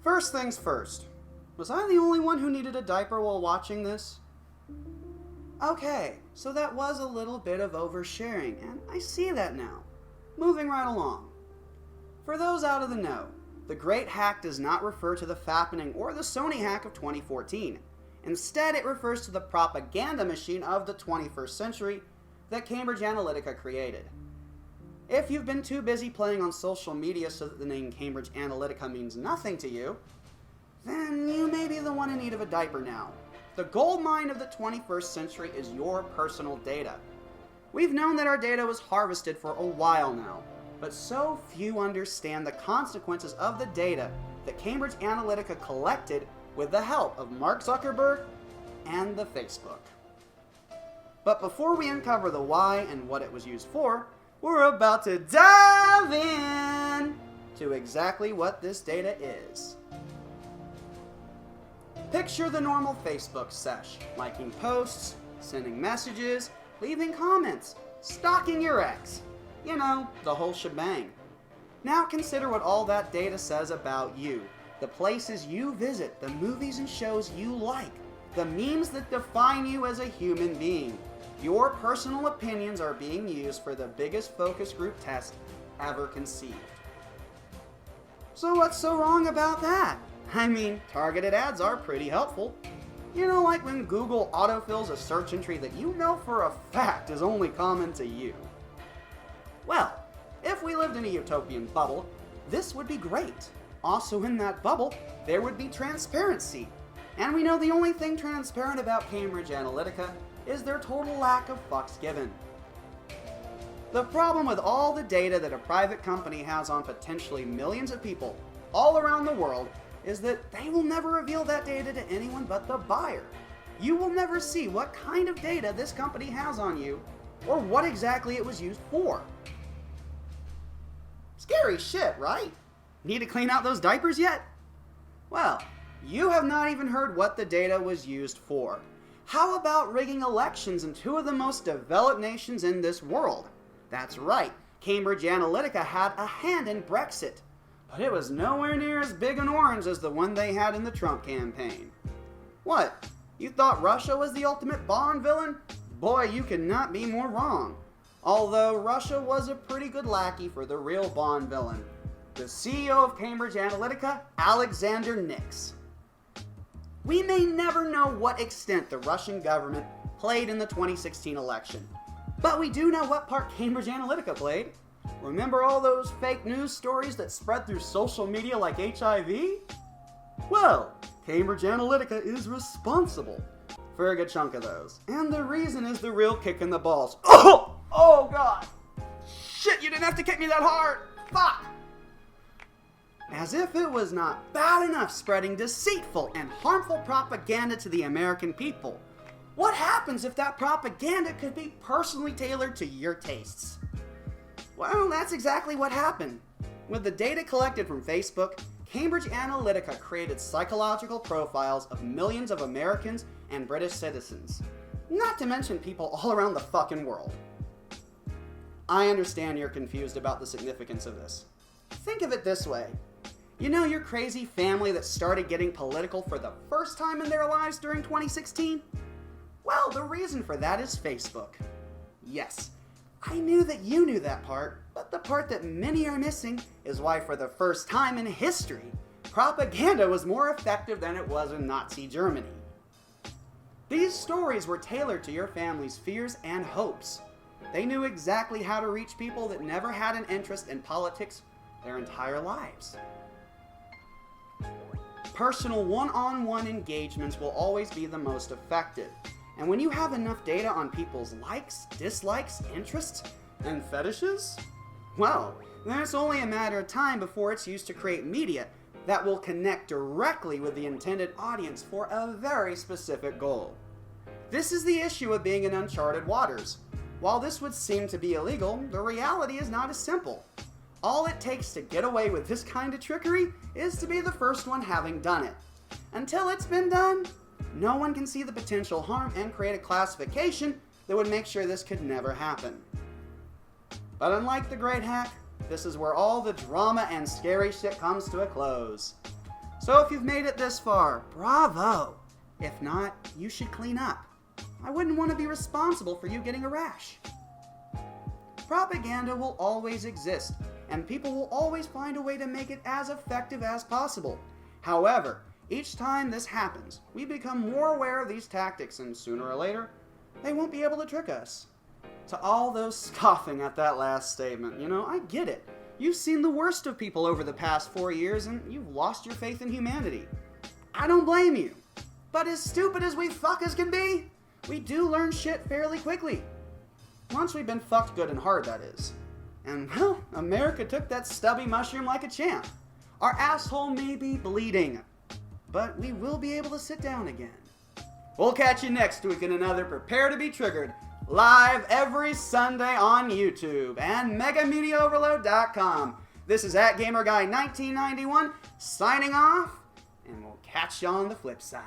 First things first. Was I the only one who needed a diaper while watching this? Okay, so that was a little bit of oversharing, and I see that now. Moving right along. For those out of the know, the Great Hack does not refer to the fappening or the Sony hack of 2014. Instead, it refers to the propaganda machine of the 21st century that Cambridge Analytica created. If you've been too busy playing on social media so that the name Cambridge Analytica means nothing to you, then you may be the one in need of a diaper now. The gold mine of the 21st century is your personal data. We've known that our data was harvested for a while now, but so few understand the consequences of the data that Cambridge Analytica collected with the help of Mark Zuckerberg and the Facebook. But before we uncover the why and what it was used for, we're about to dive in to exactly what this data is. Picture the normal Facebook sesh, liking posts, sending messages, leaving comments, stalking your ex. You know, the whole shebang. Now consider what all that data says about you. The places you visit, the movies and shows you like, the memes that define you as a human being. Your personal opinions are being used for the biggest focus group test ever conceived. So what's so wrong about that? I mean, targeted ads are pretty helpful. You know, like when Google autofills a search entry that you know for a fact is only common to you. Well, if we lived in a utopian bubble, this would be great. Also in that bubble, there would be transparency. And we know the only thing transparent about Cambridge Analytica is their total lack of fucks given. The problem with all the data that a private company has on potentially millions of people all around the world is that they will never reveal that data to anyone but the buyer. You will never see what kind of data this company has on you or what exactly it was used for. Scary shit, right? Need to clean out those diapers yet? Well, you have not even heard what the data was used for. How about rigging elections in two of the most developed nations in this world? That's right, Cambridge Analytica had a hand in Brexit, but it was nowhere near as big an orange as the one they had in the Trump campaign. What? You thought Russia was the ultimate Bond villain? Boy, you could not be more wrong. Although Russia was a pretty good lackey for the real Bond villain, the CEO of Cambridge Analytica, Alexander Nix. We may never know what extent the Russian government played in the 2016 election, but we do know what part Cambridge Analytica played. Remember all those fake news stories that spread through social media like HIV? Well, Cambridge Analytica is responsible for a good chunk of those. And the reason is the real kick in the balls. Oh God! Shit, you didn't have to kick me that hard! Fuck! As if it was not bad enough spreading deceitful and harmful propaganda to the American people. What happens if that propaganda could be personally tailored to your tastes? Well, that's exactly what happened. With the data collected from Facebook, Cambridge Analytica created psychological profiles of millions of Americans and British citizens. Not to mention people all around the fucking world. I understand you're confused about the significance of this. Think of it this way. You know your crazy family that started getting political for the first time in their lives during 2016? Well, the reason for that is Facebook. Yes, I knew that you knew that part, but the part that many are missing is why for the first time in history, propaganda was more effective than it was in Nazi Germany. These stories were tailored to your family's fears and hopes. They knew exactly how to reach people that never had an interest in politics their entire lives. Personal one-on-one engagements will always be the most effective. And when you have enough data on people's likes, dislikes, interests, and fetishes, well, then it's only a matter of time before it's used to create media that will connect directly with the intended audience for a very specific goal. This is the issue of being in uncharted waters. While this would seem to be illegal, the reality is not as simple. All it takes to get away with this kind of trickery is to be the first one having done it. Until it's been done, no one can see the potential harm and create a classification that would make sure this could never happen. But unlike the Great Hack, this is where all the drama and scary shit comes to a close. So if you've made it this far, bravo! If not, you should clean up. I wouldn't want to be responsible for you getting a rash. Propaganda will always exist, and people will always find a way to make it as effective as possible. However, each time this happens, we become more aware of these tactics, and sooner or later, they won't be able to trick us. To all those scoffing at that last statement, I get it. You've seen the worst of people over the past 4 years, and you've lost your faith in humanity. I don't blame you. But as stupid as we fuckers can be, we do learn shit fairly quickly. Once we've been fucked good and hard, that is. And, well, America took that stubby mushroom like a champ. Our asshole may be bleeding, but we will be able to sit down again. We'll catch you next week in another Prepare to be Triggered, live every Sunday on YouTube and MegaMediaOverload.com. This is @GamerGuy1991 signing off, and we'll catch you on the flip side.